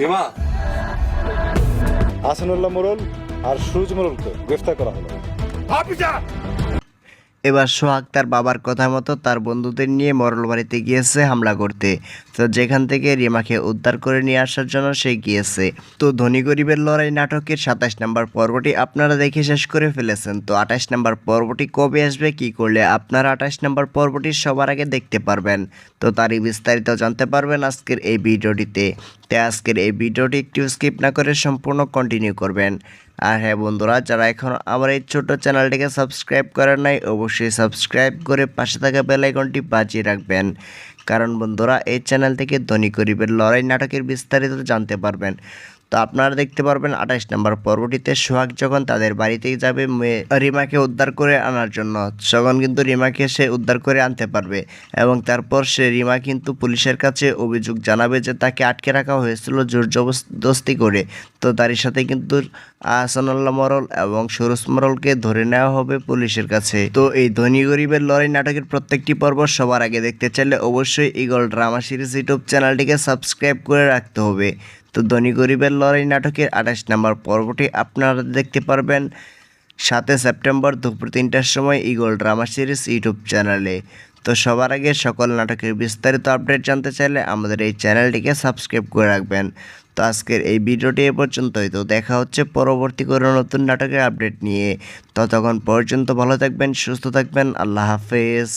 হিমা, হাসানুল্লাহ মোড়ল আর সুরজ মোড়লকে গ্রেফতার করা হলো। এবার সোহাগ তার বাবার কথা মতো তার বন্ধুদের নিয়ে মরল বাড়িতে গিয়েছে হামলা করতে। তো যেখান থেকে রিমাকে উদ্ধার করে নিয়ে আসার জন্য সে গিয়েছে। তো ধনী গরিবের লড়াই নাটকের 27 নম্বর পর্বটি আপনারা দেখে শেষ করে ফেলেছেন। তো 28 নম্বর পর্বটি কবে আসবে, কি করলে আপনারা 28 নম্বর পর্বটি সবার আগে দেখতে পারবেন, তো তারই বিস্তারিত জানতে পারবেন আজকের এই ভিডিওটিতে। তাই আজকের এই ভিডিওটি একটু স্কিপ না করে সম্পূর্ণ কন্টিনিউ করবেন। আর হ্যাঁ বন্ধুরা, যারা এখন আমার এই ছোট্ট চ্যানেলটিকে সাবস্ক্রাইব করেন নাই, অবশ্যই সাবস্ক্রাইব করে পাশে থাকা বেল আইকনটি বাজিয়ে রাখবেন। কারণ বন্ধুরা, এই চ্যানেল থেকে ধনী গরিবের লড়াই নাটকের বিস্তারিত জানতে পারবেন। তো আপনারা দেখতে পারবেন 28 নম্বর পর্বটিতে সোহাগ যখন তাদের বাড়িতেই যাবে রিমাকে উদ্ধার করে আনার জন্য, তখন কিন্তু রিমাকে সে উদ্ধার করে আনতে পারবে এবং তারপর রিমা কিন্তু পুলিশের কাছে অভিযোগ জানাবে যে তাকে আটকে রাখা হয়েছিল জোর জবরদস্তি করে। তো তারই সাথে কিন্তু আহসানুল্লাহ মোড়ল এবং সুরজ মোড়লকে ধরে নেওয়া হবে পুলিশের কাছে। তো এই ধনী গরিবের লড়াই নাটকের প্রত্যেকটি পর্ব সবার আগে দেখতে চাইলে অবশ্যই ঈগল ড্রামা সিরিজ ইউটিউব চ্যানেলটিকে সাবস্ক্রাইব করে রাখতে হবে। তো ধনী গরিবের লড়াই নাটকের 28 নম্বর পর্বটি আপনারা দেখতে পারবেন 7 সেপ্টেম্বর দুপুর 3টার সময় ঈগল ড্রামা সিরিজ ইউটিউব চ্যানেলে। তো সবার আগে সকল নাটকের বিস্তারিত আপডেট জানতে চাইলে আমাদের এই চ্যানেলটিকে সাবস্ক্রাইব করে রাখবেন। তো আজকের এই ভিডিওটি এ পর্যন্তই। তো দেখা হচ্ছে পরবর্তী কোনো নতুন নাটকের আপডেট নিয়ে। ততক্ষণ পর্যন্ত ভালো থাকবেন, সুস্থ থাকবেন। আল্লাহ হাফেজ।